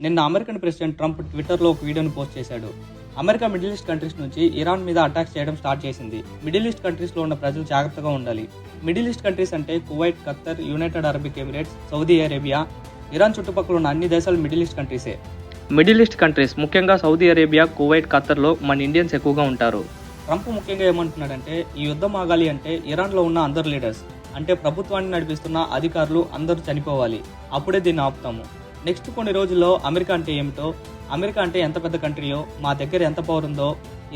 నిన్న American president Trump ట్విట్టర్లో ఒక వీడియోను పోస్ట్ చేశాడు. అమెరికా మిడిల్ ఈస్ట్ కంట్రీస్ నుంచి ఇరాన్ మీద అటాక్స్ చేయడం స్టార్ట్ చేసింది. మిడిల్ ఈస్ట్ కంట్రీస్లో ఉన్న ప్రజలు జాగ్రత్తగా ఉండాలి. మిడిల్ ఈస్ట్ కంట్రీస్ అంటే Kuwait, Qatar, United Arabic Emirates, Saudi Arabia. Iran చుట్టుపక్కల ఉన్న అన్ని దేశాలు మిడిల్ ఈస్ట్ కంట్రీసే. మిడిల్ ఈస్ట్ కంట్రీస్ ముఖ్యంగా సౌదీ అరేబియా, కువైట్, ఖత్తర్లో మన ఇండియన్స్ ఎక్కువగా ఉంటారు. ట్రంప్ ముఖ్యంగా ఏమంటున్నాడంటే, ఈ యుద్ధం ఆగాలి అంటే ఇరాన్లో ఉన్న అందరు లీడర్స్ అంటే ప్రభుత్వాన్ని నడిపిస్తున్న అధికారులు అందరూ చనిపోవాలి. అప్పుడే దీన్ని ఆపుతాము. నెక్స్ట్ కొన్ని రోజుల్లో అమెరికా అంటే ఏమిటో, అమెరికా అంటే ఎంత పెద్ద కంట్రీయో, మా దగ్గర ఎంత పవర్ ఉందో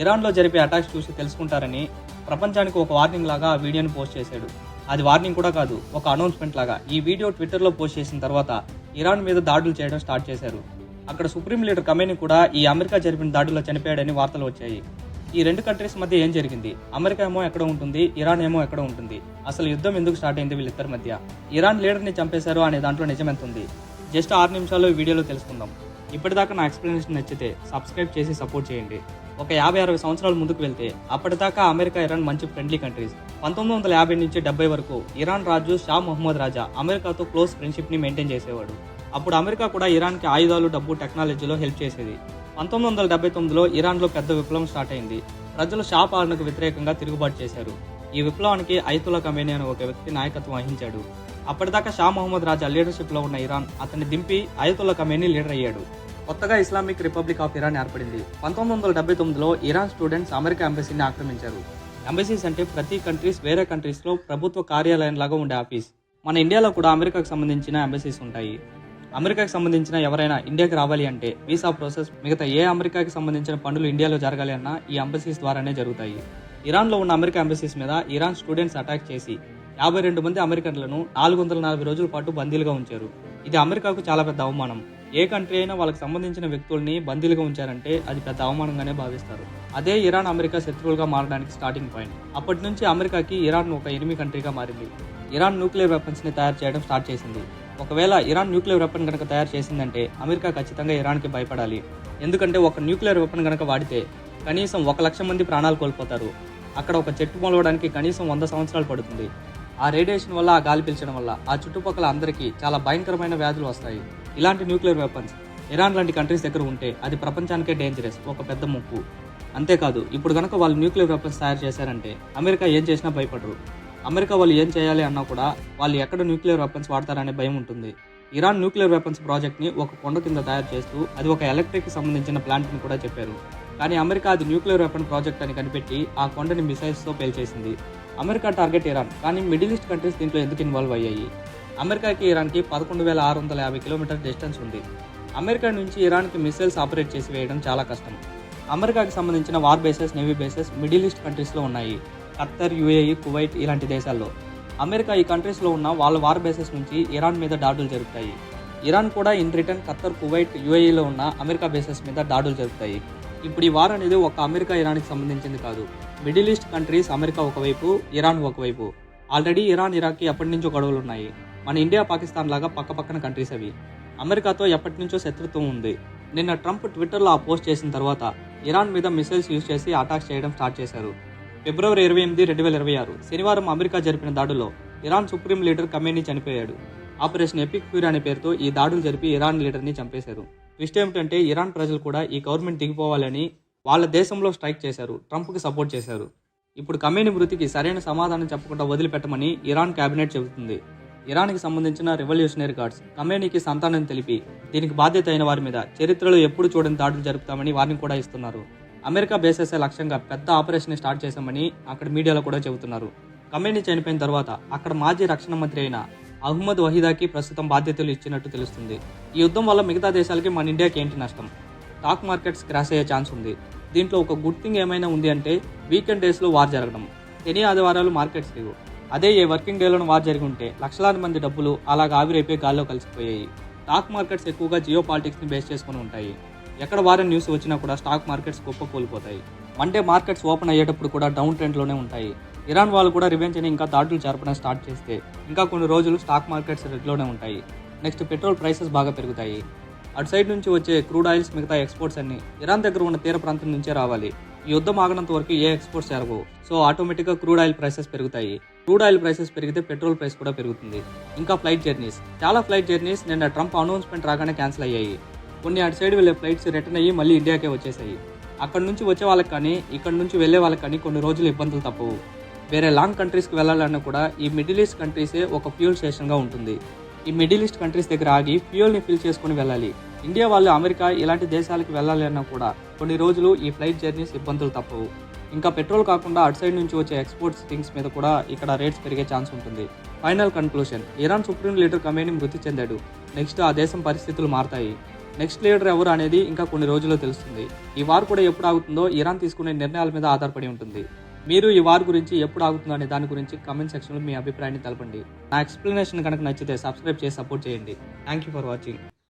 ఇరాన్లో జరిపే అటాక్స్ చూసి తెలుసుకుంటారని ప్రపంచానికి ఒక వార్నింగ్ లాగా ఆ వీడియోని పోస్ట్ చేశాడు. అది వార్నింగ్ కూడా కాదు, ఒక అనౌన్స్మెంట్ లాగా. ఈ వీడియో ట్విట్టర్లో పోస్ట్ చేసిన తర్వాత ఇరాన్ మీద దాడులు చేయడం స్టార్ట్ చేశారు. అక్కడ సుప్రీం లీడర్ ఖమేనీ కూడా ఈ అమెరికా జరిపిన దాడుల్లో చనిపోయాడని వార్తలు వచ్చాయి. ఈ రెండు కంట్రీస్ మధ్య ఏం జరిగింది? అమెరికా ఏమో ఎక్కడ ఉంటుంది, ఇరాన్ ఏమో ఎక్కడ ఉంటుంది? అసలు యుద్ధం ఎందుకు స్టార్ట్ అయింది వీళ్ళిద్దరి మధ్య? ఇరాన్ లీడర్ని చంపేశారు అనే దాంట్లో నిజమెంత ఉంది? జస్ట్ 6 నిమిషాల్లో ఈ వీడియోలో తెలుసుకుందాం. ఇప్పటిదాకా నా ఎక్స్ప్లెనేషన్ నచ్చితే సబ్స్క్రైబ్ చేసి సపోర్ట్ చేయండి. ఒక 50-60 సంవత్సరాల ముందుకు వెళ్తే అప్పటిదాకా అమెరికా, ఇరాన్ మంచి ఫ్రెండ్లీ కంట్రీస్. 1950 నుంచి 70 వరకు ఇరాన్ రాజు షా మొహమ్మద్ రాజా అమెరికాతో క్లోజ్ ఫ్రెండ్షిప్ని మెయింటైన్ చేసేవాడు. అప్పుడు అమెరికా కూడా ఇరాన్కి ఆయుధాలు, డబ్బు, టెక్నాలజీలో హెల్ప్ చేసేది. 1979లో ఇరాన్లో పెద్ద విప్లవం స్టార్ట్ అయింది. ప్రజలు షా పాలనకు వ్యతిరేకంగా తిరుగుబాటు చేశారు. ఈ విప్లవానికి అయతుల్లా ఖమేనీ అనే ఒక వ్యక్తి నాయకత్వం వహించాడు. అప్పటిదాకా షా మొహమ్మద్ రాజా లీడర్షిప్లో ఉన్న ఇరాన్ అతన్ని దింపి అయతుల్లా ఖమేనీ లీడర్ అయ్యాడు. కొత్తగా ఇస్లామిక్ రిపబ్లిక్ ఆఫ్ ఇరాన్ ఏర్పడింది. 1979లో ఇరాన్ స్టూడెంట్స్ అమెరికా ఎంబసీని ఆక్రమించారు. ఎంబసీస్ అంటే ప్రతి కంట్రీస్ వేరే కంట్రీస్లో ప్రభుత్వ కార్యాలయం లాగా ఉండే ఆఫీస్. మన ఇండియాలో కూడా అమెరికాకు సంబంధించిన ఎంబసీస్ ఉంటాయి. అమెరికాకి సంబంధించిన ఎవరైనా ఇండియాకి రావాలి అంటే వీసా ప్రాసెస్, మిగతా ఏ అమెరికాకి సంబంధించిన పనులు ఇండియాలో జరగాలి అన్నా ఈ ఎంబసీస్ ద్వారానే జరుగుతాయి. ఇరాన్లో ఉన్న అమెరికా ఎంబసీస్ మీద ఇరాన్ స్టూడెంట్స్ అటాక్ చేసి 52 మంది అమెరికన్లను 440 రోజుల పాటు బందీలుగా ఉంచారు. ఇది అమెరికాకు చాలా పెద్ద అవమానం. ఏ కంట్రీ అయినా వాళ్ళకి సంబంధించిన వ్యక్తుల్ని బందీలుగా ఉంచారంటే అది పెద్ద అవమానంగానే భావిస్తారు. అదే ఇరాన్, అమెరికా శత్రువులుగా మారడానికి స్టార్టింగ్ పాయింట్. అప్పటి నుంచి అమెరికాకి ఇరాన్ ఒక ఎనిమి కంట్రీగా మారింది. ఇరాన్ న్యూక్లియర్ వెపన్స్ ని తయారు చేయడం స్టార్ట్ చేసింది. ఒకవేళ ఇరాన్ న్యూక్లియర్ వెపన్ కనుక తయారు చేసిందంటే అమెరికా ఖచ్చితంగా ఇరాన్కి భయపడాలి. ఎందుకంటే ఒక న్యూక్లియర్ వెపన్ కనుక వాడితే కనీసం 1 లక్ష మంది ప్రాణాలు కోల్పోతారు. అక్కడ ఒక చెట్టు మొలవడానికి కనీసం 100 సంవత్సరాలు పడుతుంది. ఆ రేడియేషన్ వల్ల, ఆ గాలి పీల్చడం వల్ల ఆ చుట్టుపక్కల అందరికీ చాలా భయంకరమైన వ్యాధులు వస్తాయి. ఇలాంటి న్యూక్లియర్ వెపన్స్ ఇరాన్ లాంటి కంట్రీస్ దగ్గర ఉంటే అది ప్రపంచానికే డేంజరస్, ఒక పెద్ద ముప్పు. అంతేకాదు, ఇప్పుడు కనుక వాళ్ళు న్యూక్లియర్ వెపన్స్ తయారు చేశారంటే అమెరికా ఏం చేసినా భయపడరు. అమెరికా వాళ్ళు ఏం చేయాలి అన్నా కూడా వాళ్ళు ఎక్కడ న్యూక్లియర్ వెపన్స్ వాడతారనే భయం ఉంటుంది. ఇరాన్ న్యూక్లియర్ వెపన్స్ ప్రాజెక్ట్ని ఒక కొండ కింద తయారు చేస్తూ అది ఒక ఎలక్ట్రిక్ సంబంధించిన ప్లాంట్ని కూడా చెప్పారు. కానీ అమెరికా అది న్యూక్లియర్ వెపన్ ప్రాజెక్ట్ అని కనిపెట్టి ఆ కొండని మిసైల్స్తో పేల్చేసింది. అమెరికా టార్గెట్ ఇరాన్, కానీ మిడిల్ ఈస్ట్ కంట్రీస్ దీంట్లో ఎందుకు ఇన్వాల్వ్ అయ్యాయి? అమెరికాకి ఇరాన్కి 11,650 కిలోమీటర్ డిస్టెన్స్ ఉంది. అమెరికా నుంచి ఇరాన్కి మిసైల్స్ ఆపరేట్ చేసి వేయడం చాలా కష్టం. అమెరికాకి సంబంధించిన war bases, navy bases middle east కంట్రీస్లో ఉన్నాయి. ఖత్తర్, యుఏఈ, కువైట్ ఇలాంటి దేశాల్లో. అమెరికా ఈ కంట్రీస్లో ఉన్న వాళ్ళ వార్ బేసెస్ నుంచి ఇరాన్ మీద దాడులు జరుపుతాయి. ఇరాన్ కూడా ఇన్ రిటర్న్ ఖత్తర్, కువైట్, యుఏఈలో ఉన్న అమెరికా బేసెస్ మీద దాడులు జరుపుతాయి. ఇప్పుడు ఈ వార్ అనేది ఒక అమెరికా, ఇరాన్కి సంబంధించింది కాదు. మిడిల్ ఈస్ట్ కంట్రీస్ అమెరికా ఒకవైపు, ఇరాన్ ఒకవైపు. ఆల్రెడీ ఇరాన్, ఇరాక్కి ఎప్పటి నుంచో గొడవలు ఉన్నాయి. మన ఇండియా, పాకిస్తాన్ లాగా పక్కపక్కన కంట్రీస్ అవి. అమెరికాతో ఎప్పటి నుంచో శత్రుత్వం ఉంది. నిన్న ట్రంప్ ట్విట్టర్లో ఆ పోస్ట్ చేసిన తర్వాత ఇరాన్ మీద మిసైల్స్ యూజ్ చేసి అటాక్ చేయడం స్టార్ట్ చేశారు. ఫిబ్రవరి 28, 2026 శనివారం అమెరికా జరిపిన దాడుల్లో ఇరాన్ సుప్రీం లీడర్ ఖమేనీ చనిపోయాడు. ఆపరేషన్ ఎపిక్ ఫ్యూరీ అనే పేరుతో ఈ దాడులు జరిపి ఇరాన్ లీడర్ని చంపేశారు. ట్విస్ట్ ఏమిటంటే ఇరాన్ ప్రజలు కూడా ఈ గవర్నమెంట్ దిగిపోవాలని వాళ్ళ దేశంలో స్ట్రైక్ చేశారు, ట్రంప్కి సపోర్ట్ చేశారు. ఇప్పుడు ఖమేనీ మృతికి సరైన సమాధానం చెప్పకుండా వదిలిపెట్టమని ఇరాన్ కేబినెట్ చెబుతుంది. ఇరాన్కి సంబంధించిన రెవల్యూషనరీ గార్డ్స్ ఖమేనీకి సంతానం తెలిపి దీనికి బాధ్యత అయిన వారి మీద చరిత్రలో ఎప్పుడు చూడని దాడులు జరుపుతామని వార్నింగ్ కూడా ఇస్తున్నారు. అమెరికా బేసెస్ లక్ష్యంగా పెద్ద ఆపరేషన్ స్టార్ట్ చేశామని అక్కడ మీడియాలో కూడా చెబుతున్నారు. ఖమేనీ చనిపోయిన తర్వాత అక్కడ మాజీ రక్షణ మంత్రి అయిన అహ్మద్ వహీదాకి ప్రస్తుతం బాధ్యతలు ఇచ్చినట్టు తెలుస్తుంది. ఈ యుద్ధం వల్ల మిగతా దేశాలకి, మన ఇండియాకి ఏంటి నష్టం? స్టాక్ మార్కెట్స్ క్రాష్ అయ్యే ఛాన్స్ ఉంది. దీంట్లో ఒక గుడ్ థింగ్ ఏమైనా ఉంది అంటే వీకెండ్ డేస్లో వార్ జరగడం. శని, ఆదివారాలు మార్కెట్స్ లేవు. అదే ఏ వర్కింగ్ డేలోనూ వార్ జరిగి ఉంటే లక్షలాది మంది డబ్బులు అలాగా ఆవిరైపోయి గాల్లో కలిసిపోయాయి. స్టాక్ మార్కెట్స్ ఎక్కువగా జియో పాలిటిక్స్ని బేస్ చేసుకుని ఉంటాయి. ఎక్కడ వారం న్యూస్ వచ్చినా కూడా స్టాక్ మార్కెట్స్ గొప్ప కోల్పోతాయి. మండే మార్కెట్స్ ఓపెన్ అయ్యేటప్పుడు కూడా డౌన్ ట్రెండ్లోనే ఉంటాయి. ఇరాన్ వాళ్ళు కూడా రివెంజ్ అని ఇంకా దాడులు జరపడం స్టార్ట్ చేస్తే ఇంకా కొన్ని రోజులు స్టాక్ మార్కెట్స్ రెడ్లోనే ఉంటాయి. నెక్స్ట్ పెట్రోల్ ప్రైసెస్ బాగా పెరుగుతాయి. అటు సైడ్ నుంచి వచ్చే క్రూడ్ ఆయిల్స్, మిగతా ఎక్స్పోర్ట్స్ అన్ని ఇరాన్ దగ్గర ఉన్న తీర ప్రాంతం నుంచే రావాలి. ఈ యుద్ధం ఆగనంత వరకు ఏ ఎక్స్పోర్ట్స్ జరగవు. సో ఆటోమేటిక్గా క్రూడ్ ఆయిల్ ప్రైసెస్ పెరుగుతాయి. క్రూడ్ ఆయిల్ ప్రైసెస్ పెరిగితే పెట్రోల్ ప్రైస్ కూడా పెరుగుతుంది. ఇంకా ఫ్లైట్ జర్నీస్, చాలా ఫ్లైట్ జర్నీస్ నిన్న ట్రంప్ అనౌన్స్మెంట్ రాగానే క్యాన్సిల్ అయ్యాయి. కొన్ని అటు సైడ్ వెళ్ళే ఫ్లైట్స్ రిటర్న్ అయ్యి మళ్ళీ ఇండియాకే వచ్చేసాయి. అక్కడ నుంచి వచ్చే వాళ్ళకి కానీ ఇక్కడ నుంచి వెళ్ళే వాళ్ళకి కానీ కొన్ని రోజులు ఇబ్బందులు తప్పవు. వేరే లాంగ్ కంట్రీస్కి వెళ్ళాలన్నా కూడా ఈ మిడిల్ ఈస్ట్ కంట్రీసే ఒక ఫ్యూల్ స్టేషన్గా ఉంటుంది. ఈ మిడిల్ ఈస్ట్ కంట్రీస్ దగ్గర ఆగి ఫ్యూయల్ని ఫిల్ చేసుకుని వెళ్ళాలి. ఇండియా వాళ్ళు అమెరికా ఇలాంటి దేశాలకు వెళ్ళాలి అన్నా కూడా కొన్ని రోజులు ఈ ఫ్లైట్ జర్నీస్ ఇబ్బందులు తప్పవు. ఇంకా పెట్రోల్ కాకుండా అటు సైడ్ నుంచి వచ్చే ఎక్స్పోర్ట్స్ థింగ్స్ మీద కూడా ఇక్కడ రేట్స్ పెరిగే ఛాన్స్ ఉంటుంది. Final conclusion, Iran supreme leader Khamenei మృతి చెందాడు. నెక్స్ట్ ఆ దేశం పరిస్థితులు మారతాయి. నెక్స్ట్ లీడర్ ఎవరు అనేది ఇంకా కొన్ని రోజుల్లో తెలుస్తుంది. ఈ వార్ కూడా ఎప్పుడు ఆగుతుందో ఇరాన్ తీసుకునే నిర్ణయాల మీద ఆధారపడి ఉంటుంది. మీరు ఈ వార్ గురించి ఎప్పుడు ఆగుతుందో అనే దాని గురించి కామెంట్ సెక్షన్లో మీ అభిప్రాయాన్ని తెలపండి. నా ఎక్స్ప్లెనేషన్ కనుక నచ్చితే సబ్స్క్రైబ్ చేసి సపోర్ట్ చేయండి. Thank you for watching.